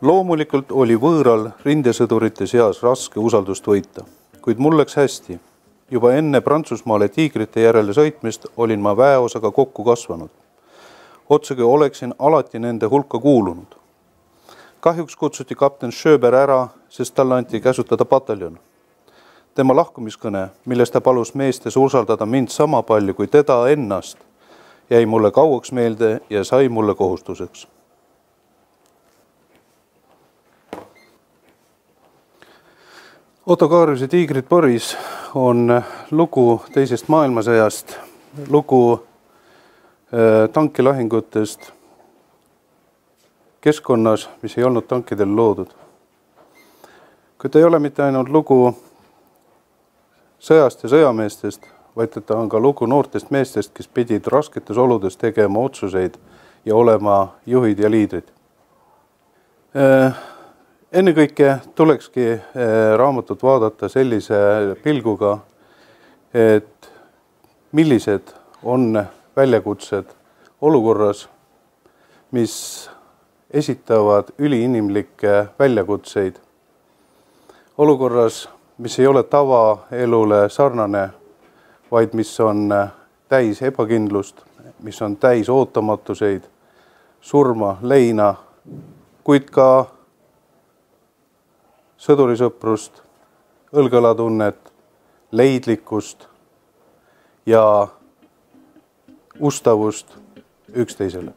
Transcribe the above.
Loomulikult oli võõral rindesõdurite seas raske usaldust võita, kuid mul läks hästi. Juba enne Prantsusmaale tiigrite järele sõitmist olin ma väeosaga kokku kasvanud. Otsegi oleksin alati nende hulka kuulunud. Kahjuks kutsuti kapten Schöber ära, sest talle anti käsutada pataljon. Tema lahkumiskõne, milles ta palus meestes usaldada mind sama palju kui teda ennast, jäi mulle kauaks meelde ja sai mulle kohustuseks. Otto Kaaruse Tiigrid Boris on lugu teisest maailmasõjast, lugu tankilahingutest keskkonnas, mis ei olnud tankidel loodud. Kuid ta ei ole mitte ainult lugu sõjast ja sõjameestest, vaid ta on ka lugu noortest meestest, kes pidid rasketes oludes tegema otsuseid ja olema juhid ja liidrid. Ennekõike tulekski raamatut vaadata sellise pilguga, et millised on väljakutsed olukorras, mis esitavad üliinimlikke väljakutseid. Olukorras, mis ei ole tavaelule sarnane, vaid mis on täis ebakindlust, mis on täis ootamatuseid, surma, leina, kuid ka sõdurisõprust, õlgalatunnet, leidlikkust ja ustavust üksteisele.